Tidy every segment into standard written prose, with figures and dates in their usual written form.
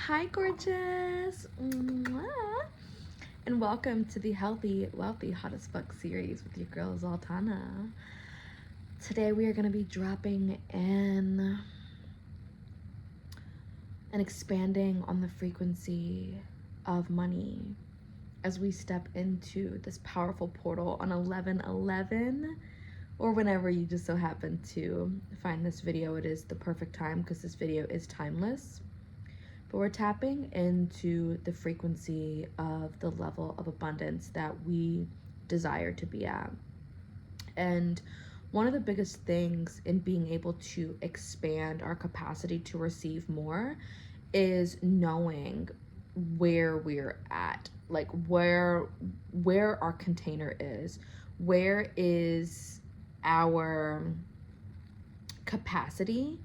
Hi, gorgeous. Mwah. And welcome to the Healthy, Wealthy, Hot as Fuck series with your girl, ZALTANA. Today we are going to be dropping in and expanding on the frequency of money as we step into this powerful portal on 11/11, or whenever you just so happen to find this video. It is the perfect time because this video is timeless. But we're tapping into the frequency of the level of abundance that we desire to be at. And one of the biggest things in being able to expand our capacity to receive more is knowing where we're at, like where our container is, where is our capacity,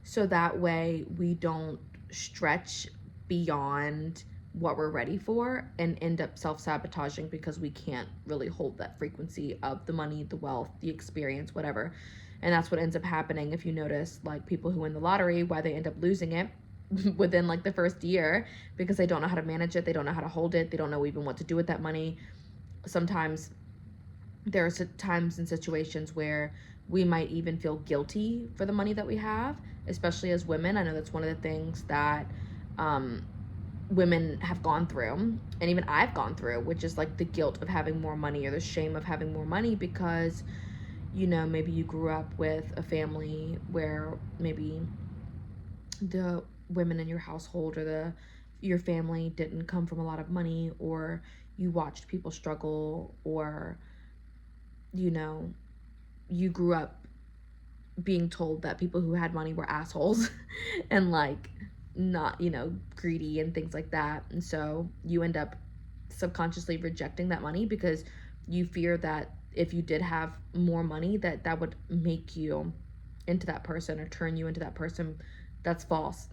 so that way we don't stretch beyond what we're ready for and end up self-sabotaging because we can't really hold that frequency of the money, the wealth, the experience, whatever. And that's what ends up happening. If you notice, like, people who win the lottery, why they end up losing it within like the first year, because they don't know how to manage it, they don't know how to hold it, they don't know even what to do with that money. Sometimes there are times and situations where we might even feel guilty for the money that we have, especially as women. I know that's one of the things that women have gone through, and even I've gone through, which is like the guilt of having more money or the shame of having more money, because, you know, maybe you grew up with a family where maybe the women in your household or your family didn't come from a lot of money, or you watched people struggle, or, you know, you grew up being told that people who had money were assholes and like not, you know, greedy and things like that. And so you end up subconsciously rejecting that money because you fear that if you did have more money, that would make you into that person or turn you into that person. That's false.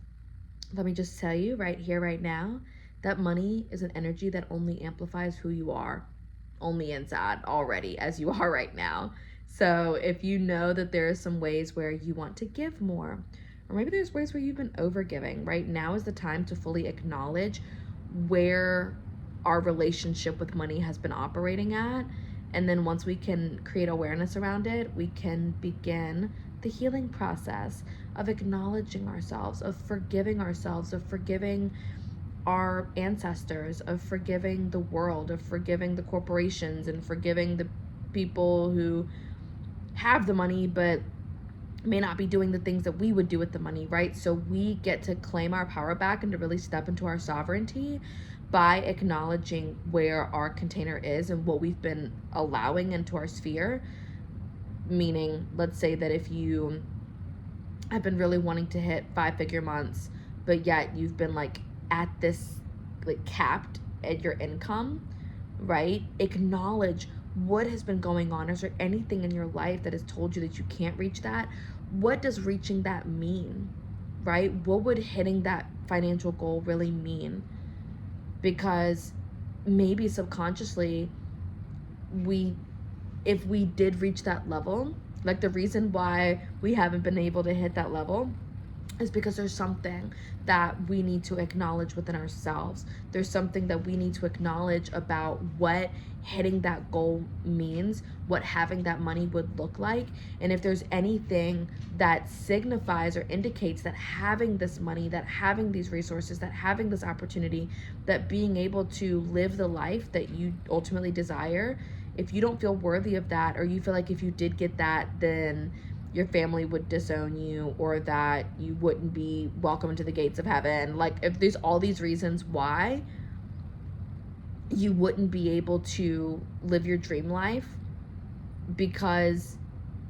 Let me just tell you right here, right now, that money is an energy that only amplifies who you are, only inside already as you are right now. So if you know that there are some ways where you want to give more, or maybe there's ways where you've been overgiving, right now is the time to fully acknowledge where our relationship with money has been operating at. And then once we can create awareness around it, we can begin the healing process of acknowledging ourselves, of forgiving our ancestors, of forgiving the world, of forgiving the corporations, and forgiving the people who have the money but may not be doing the things that we would do with the money, right? So we get to claim our power back and to really step into our sovereignty by acknowledging where our container is and what we've been allowing into our sphere. Meaning, let's say that if you have been really wanting to hit 5-figure months, but yet you've been like at this, like, capped at your income, right? Acknowledge what has been going on. Is there anything in your life that has told you that you can't reach that? What does reaching that mean, right? What would hitting that financial goal really mean? Because maybe subconsciously, if we did reach that level, like, the reason why we haven't been able to hit that level is because there's something that we need to acknowledge within ourselves. There's something that we need to acknowledge about what hitting that goal means, what having that money would look like. And if there's anything that signifies or indicates that having this money, that having these resources, that having this opportunity, that being able to live the life that you ultimately desire, if you don't feel worthy of that, or you feel like if you did get that, then your family would disown you, or that you wouldn't be welcome into the gates of heaven, like, if there's all these reasons why you wouldn't be able to live your dream life, because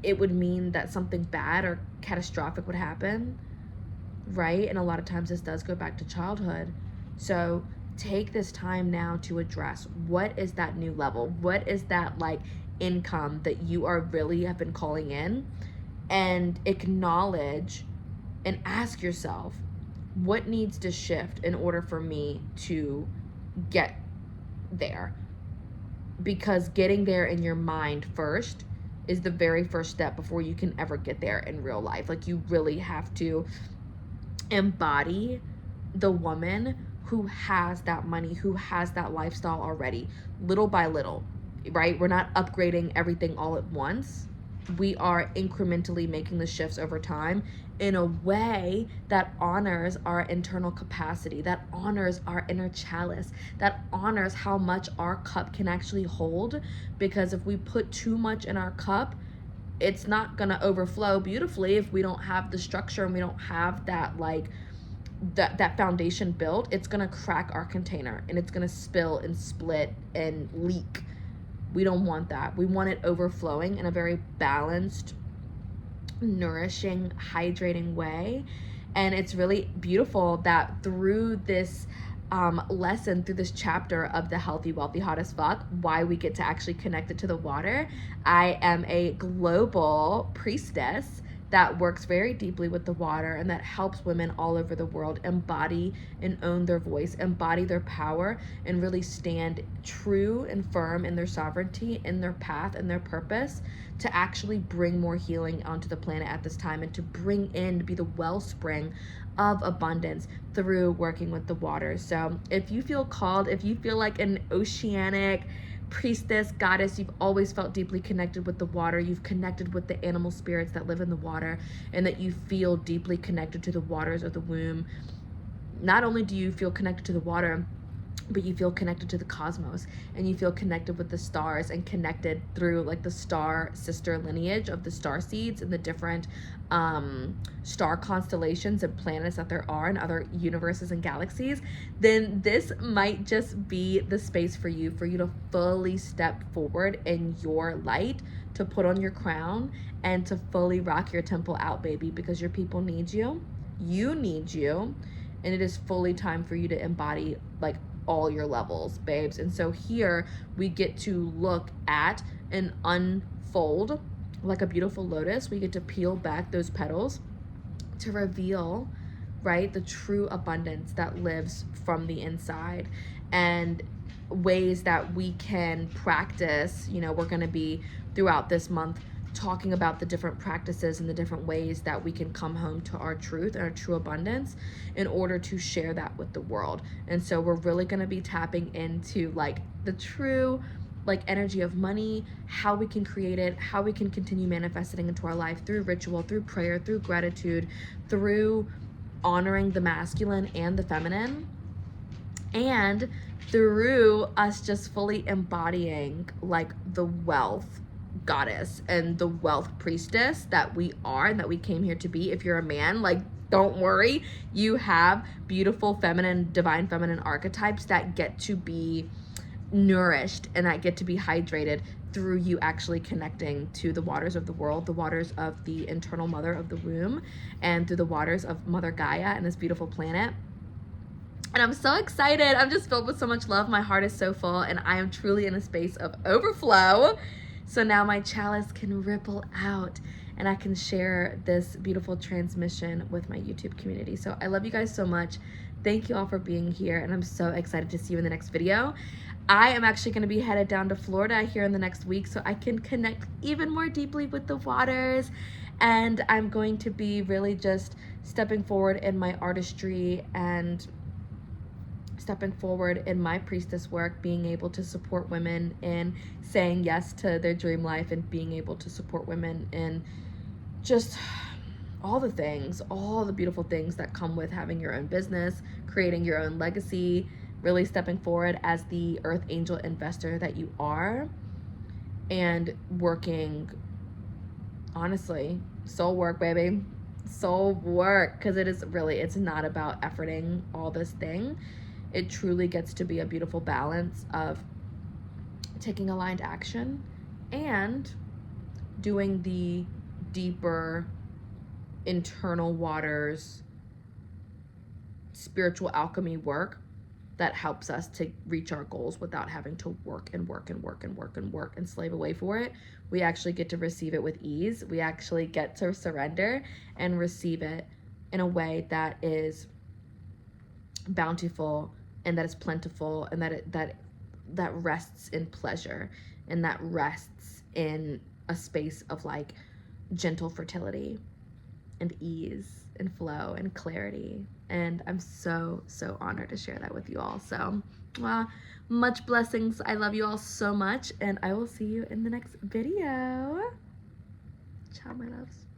it would mean that something bad or catastrophic would happen, right? And a lot of times this does go back to childhood. So take this time now to address, what is that new level? What is that, like, income that you are really have been calling in? And acknowledge and ask yourself, what needs to shift in order for me to get there? Because getting there in your mind first is the very first step before you can ever get there in real life. Like, you really have to embody the woman who has that money, who has that lifestyle already, little by little, right? We're not upgrading everything all at once. We are incrementally making the shifts over time in a way that honors our internal capacity, that honors our inner chalice, that honors how much our cup can actually hold. Because if we put too much in our cup, it's not gonna overflow beautifully if we don't have the structure and we don't have that, like, that foundation built. It's gonna crack our container and it's gonna spill and split and leak. We don't want that. We want it overflowing in a very balanced, nourishing, hydrating way. And it's really beautiful that through this lesson, through this chapter of the Healthy, Wealthy, Hot as Fuck, why we get to actually connect it to the water. I am a global priestess that works very deeply with the water and that helps women all over the world embody and own their voice, embody their power, and really stand true and firm in their sovereignty, in their path and their purpose, to actually bring more healing onto the planet at this time, and to bring in, to be the wellspring of abundance through working with the water. So if you feel called, if you feel like an oceanic priestess, goddess, you've always felt deeply connected with the water, you've connected with the animal spirits that live in the water, and that you feel deeply connected to the waters of the womb, not only do you feel connected to the water, but you feel connected to the cosmos, and you feel connected with the stars, and connected through like the star sister lineage of the star seeds and the different star constellations and planets that there are in other universes and galaxies, then this might just be the space for you to fully step forward in your light, to put on your crown, and to fully rock your temple out, baby, because your people need you, you need you, and it is fully time for you to embody like all your levels, babes. And so here we get to look at and unfold like a beautiful lotus. We get to peel back those petals to reveal, right, the true abundance that lives from the inside, and ways that we can practice. You know, we're going to be throughout this month talking about the different practices and the different ways that we can come home to our truth and our true abundance in order to share that with the world. And so we're really going to be tapping into like the true like energy of money, how we can create it, how we can continue manifesting into our life through ritual, through prayer, through gratitude, through honoring the masculine and the feminine, and through us just fully embodying like the wealth goddess and the wealth priestess that we are and that we came here to be. If you're a man, like, don't worry, you have beautiful feminine, divine feminine archetypes that get to be nourished and that get to be hydrated through you actually connecting to the waters of the world, the waters of the internal mother of the womb, and through the waters of Mother Gaia and this beautiful planet. And I'm so excited. I'm just filled with so much love. My heart is so full, and I am truly in a space of overflow. So now my chalice can ripple out and I can share this beautiful transmission with my YouTube community. So I love you guys so much. Thank you all for being here, and I'm so excited to see you in the next video. I am actually going to be headed down to Florida here in the next week so I can connect even more deeply with the waters, and I'm going to be really just stepping forward in my artistry and stepping forward in my priestess work, being able to support women in saying yes to their dream life, and being able to support women in just all the things, all the beautiful things that come with having your own business, creating your own legacy, really stepping forward as the earth angel investor that you are, and working, honestly, soul work, baby, soul work, because it is really, it's not about efforting all this thing. It truly gets to be a beautiful balance of taking aligned action and doing the deeper internal waters spiritual alchemy work that helps us to reach our goals without having to work and work and work and work and work and slave away for it. We actually get to receive it with ease. We actually get to surrender and receive it in a way that is bountiful and that is plentiful, and that rests in pleasure, and that rests in a space of like gentle fertility and ease and flow and clarity and I'm so honored to share that with you all. So much blessings. I love you all so much, and I will see you in the next video. Ciao, my loves.